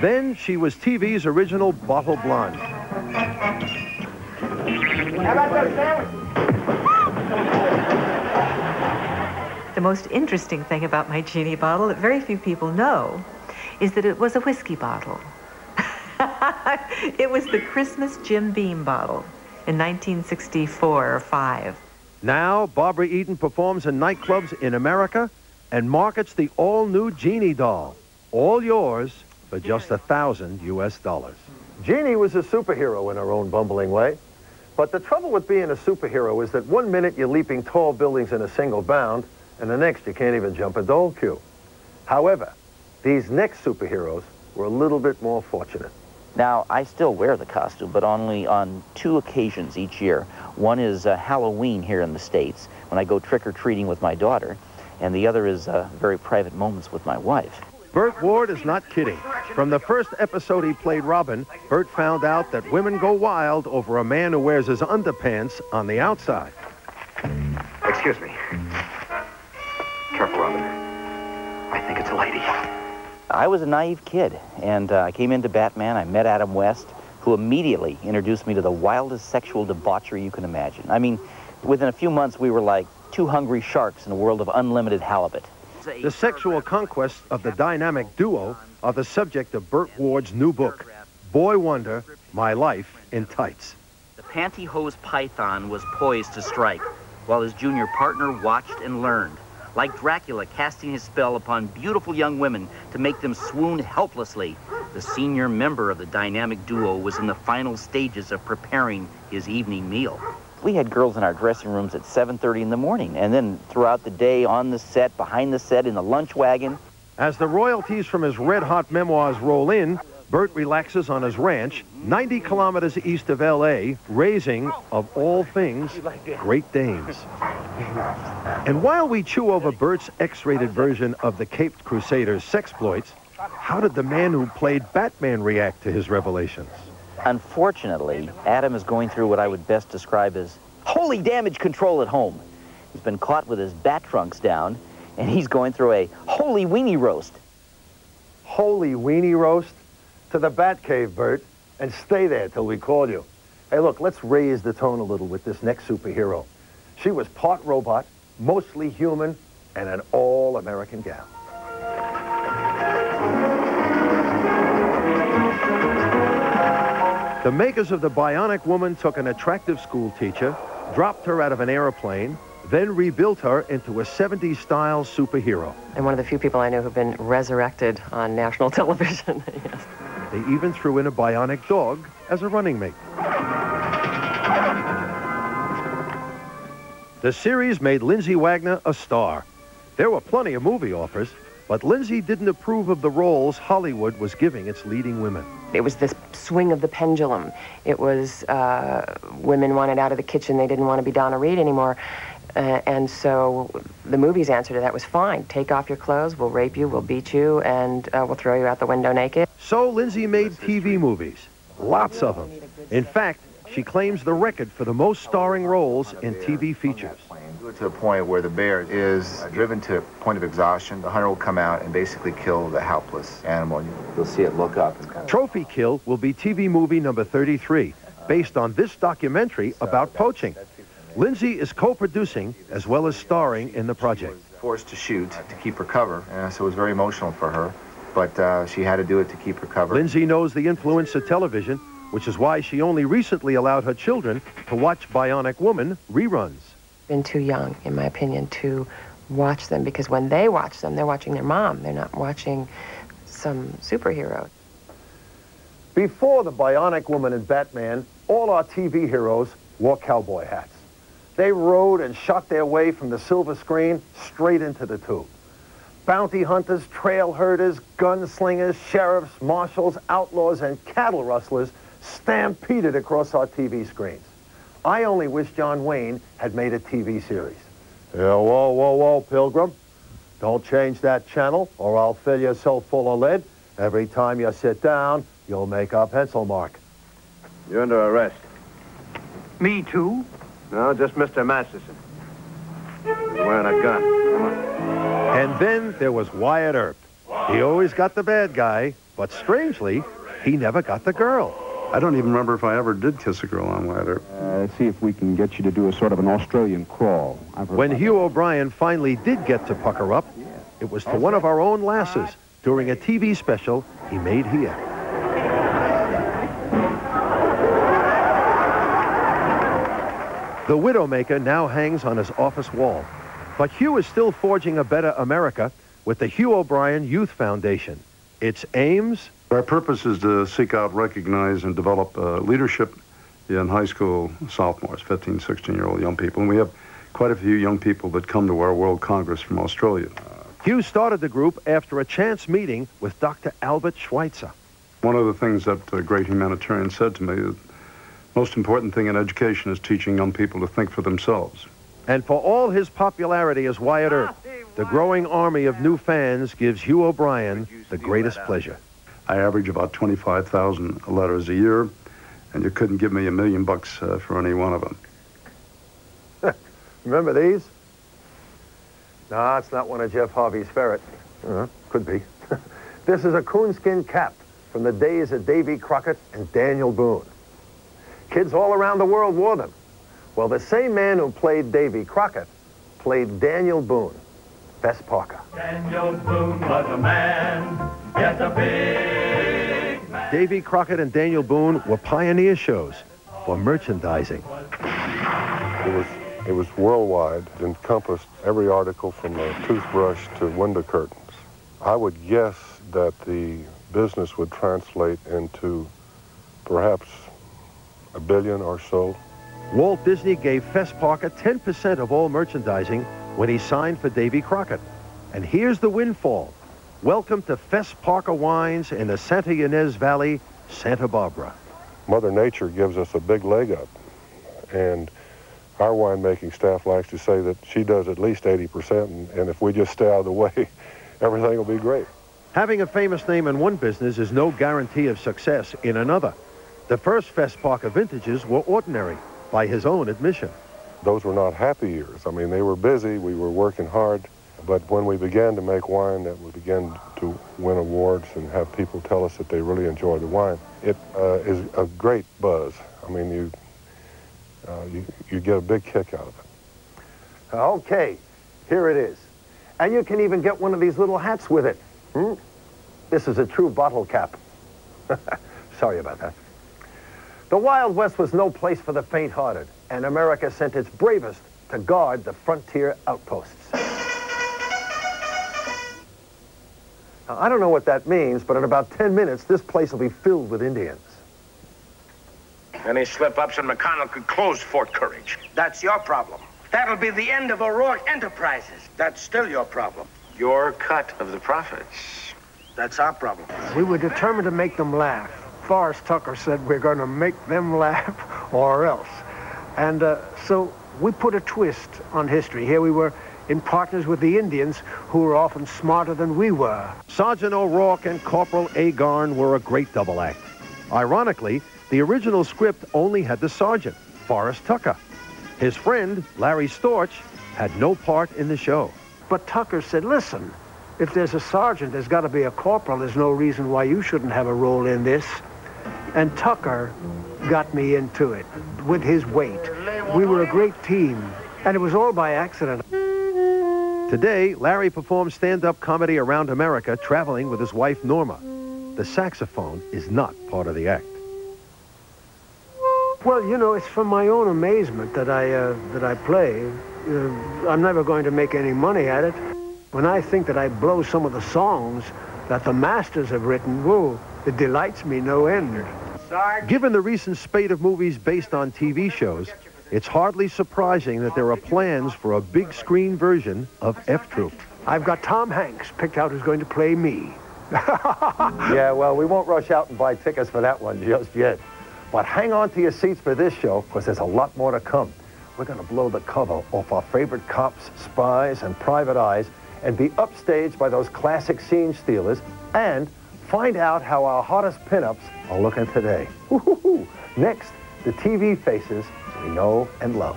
Then she was TV's original bottle blonde. How about those sandwiches? The most interesting thing about my Jeannie bottle that very few people know is that it was a whiskey bottle. It was the Christmas Jim Beam bottle in 1964 or 5. Now, Barbara Eden performs in nightclubs in America and markets the all-new Jeannie doll. All yours for just $1,000 US. Jeannie was a superhero in her own bumbling way. But the trouble with being a superhero is that one minute you're leaping tall buildings in a single bound, and the next you can't even jump a dole queue. However, these next superheroes were a little bit more fortunate. Now, I still wear the costume, but only on 2 occasions each year. One is Halloween here in the States, when I go trick-or-treating with my daughter, and the other is very private moments with my wife. Burt Ward is not kidding. From the first episode he played Robin, Burt found out that women go wild over a man who wears his underpants on the outside. Excuse me. Careful, Robin. I think it's a lady. I was a naive kid, and I came into Batman. I met Adam West, who immediately introduced me to the wildest sexual debauchery you can imagine. I mean, within a few months, we were like 2 hungry sharks in a world of unlimited halibut. The sexual conquests of the dynamic duo are the subject of Burt Ward's new book, Boy Wonder, My Life in Tights. The pantyhose python was poised to strike, while his junior partner watched and learned. Like Dracula casting his spell upon beautiful young women to make them swoon helplessly, the senior member of the dynamic duo was in the final stages of preparing his evening meal. We had girls in our dressing rooms at 7:30 in the morning, and then throughout the day, on the set, behind the set, in the lunch wagon. As the royalties from his red-hot memoirs roll in, Burt relaxes on his ranch, 90 kilometers east of L.A., raising, of all things, Great Danes. And while we chew over Burt's X-rated version of the Caped Crusaders' sexploits, how did the man who played Batman react to his revelations? Unfortunately, Adam is going through what I would best describe as holy damage control at home. He's been caught with his bat trunks down, and he's going through a holy weenie roast. Holy weenie roast? To the Batcave, Burt, and stay there till we call you. Hey, look, let's raise the tone a little with this next superhero. She was part robot, mostly human, and an all-American gal. The makers of the Bionic Woman took an attractive school teacher, dropped her out of an airplane, then rebuilt her into a 70s-style superhero. And one of the few people I know who've been resurrected on national television. Yes. They even threw in a bionic dog as a running mate. The series made Lindsay Wagner a star. There were plenty of movie offers, but Lindsay didn't approve of the roles Hollywood was giving its leading women. It was this swing of the pendulum. It was women wanted out of the kitchen. They didn't want to be Donna Reed anymore. And so the movie's answer to that was fine. Take off your clothes, we'll rape you, we'll beat you, and we'll throw you out the window naked. So Lindsay made TV movies, lots of them. In fact, she claims the record for the most starring roles in TV features. To the point where the bear is driven to a point of exhaustion, the hunter will come out and basically kill the helpless animal. You'll see it look up. And Trophy Kill will be TV movie number 33, based on this documentary about poaching. Lindsay is co-producing as well as starring in the project. Forced to shoot to keep her cover, so it was very emotional for her, but she had to do it to keep her cover. Lindsay knows the influence of television, which is why she only recently allowed her children to watch Bionic Woman reruns. Been too young, in my opinion, to watch them, because when they watch them, they're watching their mom. They're not watching some superhero. Before the Bionic Woman and Batman, all our TV heroes wore cowboy hats. They rode and shot their way from the silver screen straight into the tube. Bounty hunters, trail herders, gunslingers, sheriffs, marshals, outlaws, and cattle rustlers stampeded across our TV screens. I only wish John Wayne had made a TV series. Yeah, whoa, whoa, whoa, Pilgrim. Don't change that channel or I'll fill you so full of lead. Every time you sit down, you'll make a pencil mark. You're under arrest. Me too? No, just Mr. Masterson. He's wearing a gun. Come on. And then there was Wyatt Earp. He always got the bad guy, But strangely, he never got the girl. I don't even remember if I ever did kiss a girl on Wyatt. Let's see if we can get you to do a sort of an Australian crawl. When Hugh O'Brien finally did get to pucker up, it was to one of our own lasses during a TV special he made here. The Widowmaker now hangs on his office wall. But Hugh is still forging a better America with the Hugh O'Brien Youth Foundation. Its aims? Our purpose is to seek out, recognize, and develop leadership in high school sophomores, 15, 16-year-old young people. And we have quite a few young people that come to our World Congress from Australia. Hugh started the group after a chance meeting with Dr. Albert Schweitzer. One of the things that a great humanitarian said to me, the most important thing in education is teaching young people to think for themselves. And for all his popularity as Wyatt Earp, the growing army of new fans gives Hugh O'Brien the greatest pleasure. I average about 25,000 letters a year, and you couldn't give me $1 million for any one of them. Remember these? No, it's not one of Jeff Harvey's ferret. Could be. This is a coonskin cap from the days of Davey, Crockett, and Daniel Boone. Kids all around the world wore them. Well, the same man who played Davey Crockett played Daniel Boone, Fess Parker. Daniel Boone was a man, yes, a big man. Davey Crockett and Daniel Boone were pioneer shows for merchandising. It was worldwide. It encompassed every article from a toothbrush to window curtains. I would guess that the business would translate into perhaps $1 billion or so. Walt Disney gave Fess Parker 10% of all merchandising when he signed for Davy Crockett. And here's the windfall. Welcome to Fess Parker Wines in the Santa Ynez Valley, Santa Barbara. Mother Nature gives us a big leg up. And our winemaking staff likes to say that she does at least 80%, and if we just stay out of the way, everything will be great. Having a famous name in one business is no guarantee of success in another. The first Fess Parker vintages were ordinary, by his own admission. Those were not happy years. I mean, they were busy, we were working hard, but when we began to make wine that we began to win awards and have people tell us that they really enjoy the wine, it is a great buzz. I mean, you get a big kick out of it. Okay, here it is. And you can even get one of these little hats with it. This is a true bottle cap. Sorry about that. The Wild West was no place for the faint-hearted, and America sent its bravest to guard the frontier outposts. Now, I don't know what that means, but in about 10 minutes, this place will be filled with Indians. Any slip-ups and McConnell could close Fort Courage. That's your problem. That'll be the end of O'Rourke Enterprises. That's still your problem. Your cut of the profits. That's our problem. We were determined to make them laugh. Forrest Tucker said we're going to make them laugh or else. And so we put a twist on history. Here we were in partners with the Indians, who were often smarter than we were. Sergeant O'Rourke and Corporal Agarn were a great double act. Ironically, the original script only had the sergeant, Forrest Tucker. His friend, Larry Storch, had no part in the show. But Tucker said, listen, if there's a sergeant, there's got to be a corporal. There's no reason why you shouldn't have a role in this. And Tucker got me into it with his weight. We were a great team, and it was all by accident. Today, Larry performs stand-up comedy around America, traveling with his wife, Norma. The saxophone is not part of the act. Well, you know, it's from my own amazement that I play. I'm never going to make any money at it. When I think that I blow some of the songs that the masters have written, whoa, it delights me no end. Given the recent spate of movies based on TV shows, it's hardly surprising that there are plans for a big screen version of F Troop. I've got Tom Hanks picked out who's going to play me. Yeah, well, we won't rush out and buy tickets for that one just yet. But hang on to your seats for this show, because there's a lot more to come. We're going to blow the cover off our favorite cops, spies, and private eyes, and be upstaged by those classic scene stealers, and find out how our hottest pinups are looking today. Next, the TV faces we know and love.